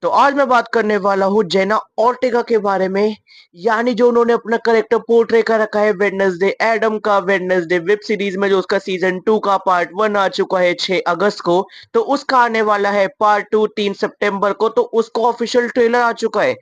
तो आज मैं बात करने वाला हूँ जेना ऑर्टेगा के बारे में, यानी जो उन्होंने अपना कैरेक्टर पोर्ट्रे कर रखा है वेडनेसडे एडम का। वेडनेसडे वेब सीरीज में जो उसका सीजन 2 का पार्ट 1 आ चुका है 6 अगस्त को, तो उसका आने वाला है पार्ट 2 3 सितंबर को। तो उसका ऑफिशियल ट्रेलर आ चुका है।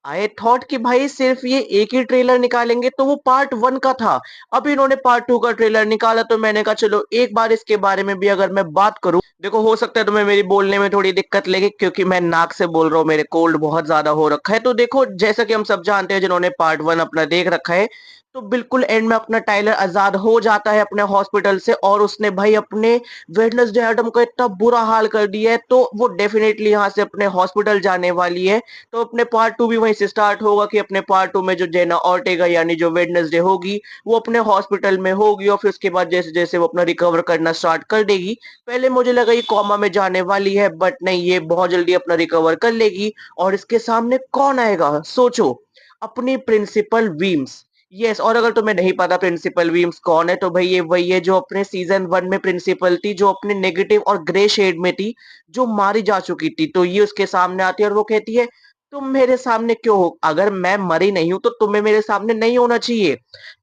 आई थॉट कि भाई सिर्फ ये एक ही ट्रेलर निकालेंगे, तो वो पार्ट 1 का था। अब इन्होंने पार्ट 2 का ट्रेलर निकाला, तो मैंने कहा चलो एक बार इसके बारे में भी अगर मैं बात करूं। देखो, हो सकता है तुम्हें मेरी बोलने में थोड़ी दिक्कत लगे, क्योंकि मैं नाक से बोल रहा हूँ, मेरे कोल्ड बहुत ज्यादा हो रखा है। तो देखो, जैसा कि हम सब जानते हैं जिन्होंने पार्ट 1 अपना देख रखा है, तो बिल्कुल एंड में अपना टाइलर आजाद हो जाता है अपने हॉस्पिटल से, और उसने भाई अपने वेडनेसडे एडम का इतना बुरा हाल कर दिया है, तो वो डेफिनेटली यहाँ से अपने हॉस्पिटल जाने वाली है। तो अपने पार्ट 2 भी वहीं से स्टार्ट होगा कि अपने पार्ट 2 में जो जेना ऑर्टेगा यानी जो वेडनेसडे होगी, वो अपने हॉस्पिटल में होगी, और फिर उसके बाद जैसे जैसे वो अपना रिकवर करना स्टार्ट कर देगी। पहले मुझे लगा ये कोमा में जाने वाली है, बट नहीं, ये बहुत जल्दी अपना रिकवर कर लेगी। और इसके सामने कौन आएगा, सोचो, अपनी प्रिंसिपल वीम्स। यस, और अगर तुम्हें नहीं पता प्रिंसिपल वीम्स कौन है, तो भाई ये वही है जो अपने सीजन 1 में प्रिंसिपल थी, जो अपने नेगेटिव और ग्रे शेड में थी, जो मारी जा चुकी थी। तो ये उसके सामने आती है और वो कहती है, तुम मेरे सामने क्यों हो? अगर मैं मरी नहीं हूं तो तुम्हें मेरे सामने नहीं होना चाहिए।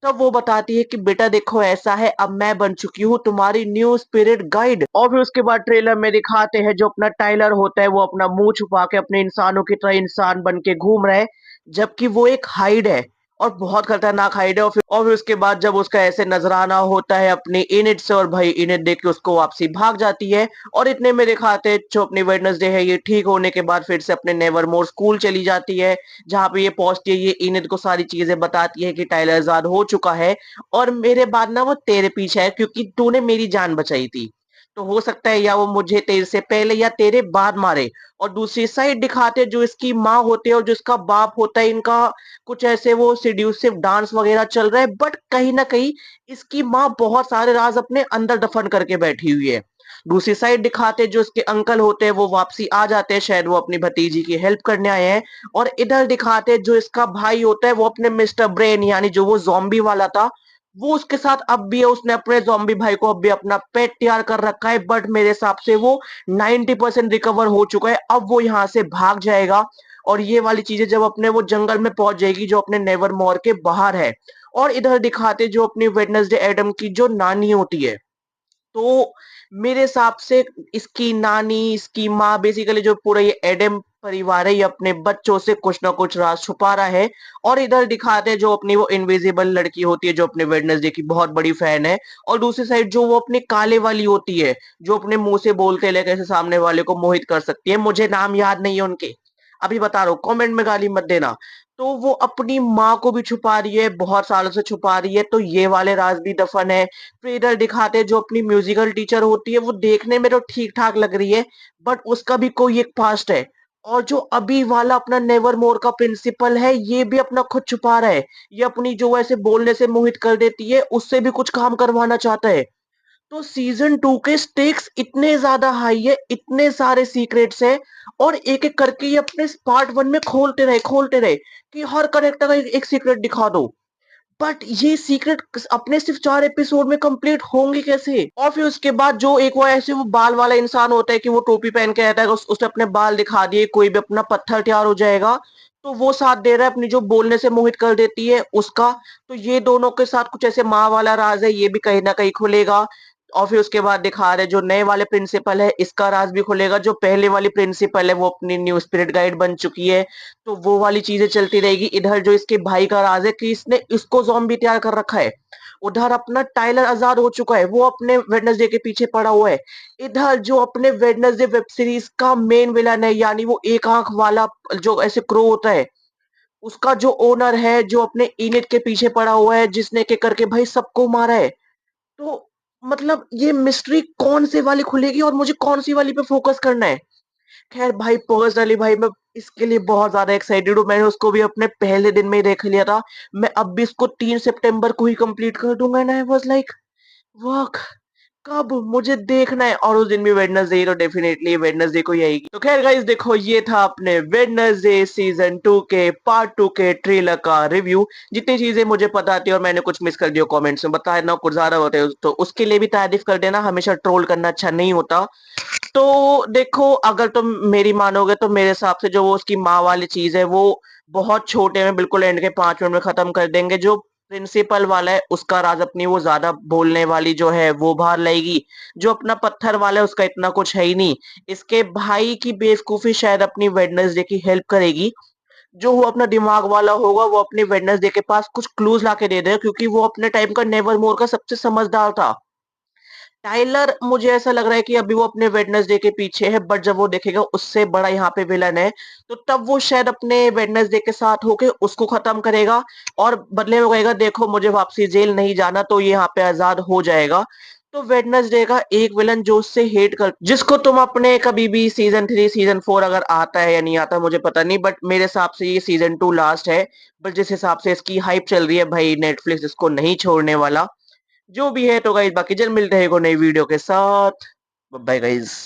तब वो बताती है कि बेटा देखो, ऐसा है, अब मैं बन चुकी हूँ तुम्हारी न्यू स्पिरिट गाइड। और फिर उसके बाद ट्रेलर में दिखाते हैं जो अपना टाइलर होता है, वो अपना मुंह छुपा के अपने इंसानों की तरह इंसान बन के घूम रहा है, जबकि वो एक हाइड है, और बहुत खतरनाक हाइड है। और फिर उसके बाद जब उसका ऐसे नजराना होता है अपनी इनिट से, और भाई इनिट देख के उसको वापसी भाग जाती है। और इतने में दिखाते हैं जो अपनी वेडनेसडे है, ये ठीक होने के बाद फिर से अपने नेवरमोर स्कूल चली जाती है, जहाँ पे ये पहुंचती है, ये इनिट को सारी चीजें बताती है कि टाइलर आजाद हो चुका है, और मेरे बाद ना वो तेरे पीछे है, क्योंकि तूने मेरी जान बचाई थी। तो हो सकता है या वो मुझे तेरे से पहले या तेरे बाद मारे। और दूसरी साइड दिखाते जो इसकी माँ होती है और जो इसका बाप होता है, इनका कुछ ऐसे वो सिड्यूसिव डांस वगैरह चल रहा है, बट कहीं ना कहीं इसकी माँ बहुत सारे राज अपने अंदर दफन करके बैठी हुई है। दूसरी साइड दिखाते जो इसके अंकल होते हैं, वो वापसी आ जाते हैं, शायद वो अपनी भतीजी की हेल्प करने आए हैं। और इधर दिखाते जो इसका भाई होता है, वो अपने मिस्टर ब्रेन यानी जो वो जॉम्बी वाला था, वो उसके साथ अब भी है। उसने अपने जॉम्बी भाई को अब भी अपना पेट तैयार कर रखा है, बट मेरे हिसाब से वो 90% रिकवर हो चुका है। अब वो यहाँ से भाग जाएगा, और ये वाली चीजें जब अपने वो जंगल में पहुंच जाएगी जो अपने नेवरमोर के बाहर है। और इधर दिखाते जो अपनी वेडनेसडे एडम की जो नानी होती है, तो मेरे हिसाब से इसकी नानी, इसकी माँ, बेसिकली जो पूरा ये एडम परिवार है, ये अपने बच्चों से कुछ ना कुछ राज छुपा रहा है। और इधर दिखाते हैं जो अपनी वो इनविजिबल लड़की होती है, जो अपने वेडनेसडे की बहुत बड़ी फैन है। और दूसरी साइड जो वो अपनी काले वाली होती है, जो अपने मुंह से बोलते ले कैसे सामने वाले को मोहित कर सकती है। मुझे नाम याद नहीं है उनके, अभी बता रहा हूँ, कमेंट में गाली मत देना। तो वो अपनी माँ को भी छुपा रही है, बहुत सालों से छुपा रही है, तो ये वाले राज भी दफन है। फिर इधर दिखाते हैं जो अपनी म्यूजिकल टीचर होती है, वो देखने में तो ठीक ठाक लग रही है, बट उसका भी कोई एक पास्ट है। और जो अभी वाला अपना नेवरमोर का प्रिंसिपल है, ये भी अपना खुद छुपा रहा है। ये अपनी जो ऐसे बोलने से मोहित कर देती है, उससे भी कुछ काम करवाना चाहता है। तो सीजन 2 के स्टेक्स इतने ज्यादा हाई है, इतने सारे सीक्रेट्स है, और एक एक करके ये अपने पार्ट 1 में खोलते रहे कि हर करेक्टर का एक सीक्रेट दिखा दो। बट ये सीक्रेट अपने सिर्फ 4 एपिसोड में कंप्लीट होंगे कैसे? और फिर उसके बाद जो एक वो ऐसे वो बाल वाला इंसान होता है कि वो टोपी पहन के रहता है, उसने अपने बाल दिखा दिए, कोई भी अपना पत्थर तैयार हो जाएगा, तो वो साथ दे रहा है अपनी जो बोलने से मोहित कर देती है उसका। तो ये दोनों के साथ कुछ ऐसे माँ वाला राज है, ये भी कहीं ना कहीं खुलेगा। और फिर उसके बाद दिखा रहे जो नए वाले प्रिंसिपल है, इसका राज भी खुलेगा। जो पहले वाली प्रिंसिपल है, वो अपनी न्यू स्पिरिट गाइड बन चुकी है, तो वो वाली चीजें चलती रहेगी। इधर जो इसके भाई का राज है कि इसने इसको ज़ॉम्बी तैयार कर रखा है। उधर अपना टाइलर आजाद हो चुका है, वो अपने वेडनेसडे के पीछे पड़ा हुआ है। इधर जो अपने वेडनेसडे वेब सीरीज का मेन विलन है, यानी वो एक आंख वाला जो ऐसे क्रो होता है, उसका जो ओनर है, जो अपने इनिट के पीछे पड़ा हुआ है, जिसने के करके भाई सबको मारा है। तो मतलब ये मिस्ट्री कौन से वाली खुलेगी, और मुझे कौन सी वाली पे फोकस करना है? खैर भाई, पर्सनली भाई मैं इसके लिए बहुत ज्यादा एक्साइटेड हूँ। मैंने उसको भी अपने पहले दिन में ही देख लिया था। मैं अब भी इसको 3 सितंबर को ही कंप्लीट कर दूंगा, एंड आई वाज लाइक, वाह, कब? मुझे देखना है और उस दिन भी वेडनेसडे ही तो डेफिनेटली वेडनेसडे को ही आएगी। तो खैर गाइस देखो ये था अपने वेडनेसडे सीजन 2 के पार्ट 2 के ट्रेलर का रिव्यू। जितनी चीजें मुझे पता थी और मैंने कुछ मिस कर दिया कमेंट्स में बता देना, कुछ ज्यादा होते हो तो उसके लिए भी तारीफ कर देना, हमेशा ट्रोल करना अच्छा नहीं होता। तो देखो अगर तुम मेरी मानोगे तो मेरे हिसाब से जो वो उसकी माँ वाली चीज है वो बहुत छोटे में बिल्कुल एंड के 5 मिनट में खत्म कर देंगे। जो प्रिंसिपल वाला है उसका राज अपनी वो ज्यादा बोलने वाली जो है वो बाहर लाएगी। जो अपना पत्थर वाला है उसका इतना कुछ है ही नहीं। इसके भाई की बेवकूफी शायद अपनी वेडनेसडे की हेल्प करेगी। जो वो अपना दिमाग वाला होगा वो अपनी वेडनेसडे के पास कुछ क्लूज लाके दे देगा क्योंकि वो अपने टाइम का नेवरमोर का सबसे समझदार था। टाइलर मुझे ऐसा लग रहा है कि अभी वो अपने वेडनेसडे के पीछे है बट जब वो देखेगा उससे बड़ा यहाँ पे विलन है तो तब वो शायद अपने वेडनेसडे के साथ होके उसको खत्म करेगा और बदले में कहेगा देखो मुझे वापसी जेल नहीं जाना तो ये यहाँ पे आजाद हो जाएगा। तो वेडनेसडे का एक विलन जो उससे हेट कर जिसको तुम अपने कभी भी सीजन 3 सीजन 4 अगर आता है या नहीं आता मुझे पता नहीं बट मेरे हिसाब से ये सीजन 2 लास्ट है। बट जिस हिसाब से इसकी हाइप चल रही है भाई नेटफ्लिक्स इसको नहीं छोड़ने वाला। जो भी है तो गाइस बाकी जल्द मिलते हैं एक और नई वीडियो के साथ। Bye guys.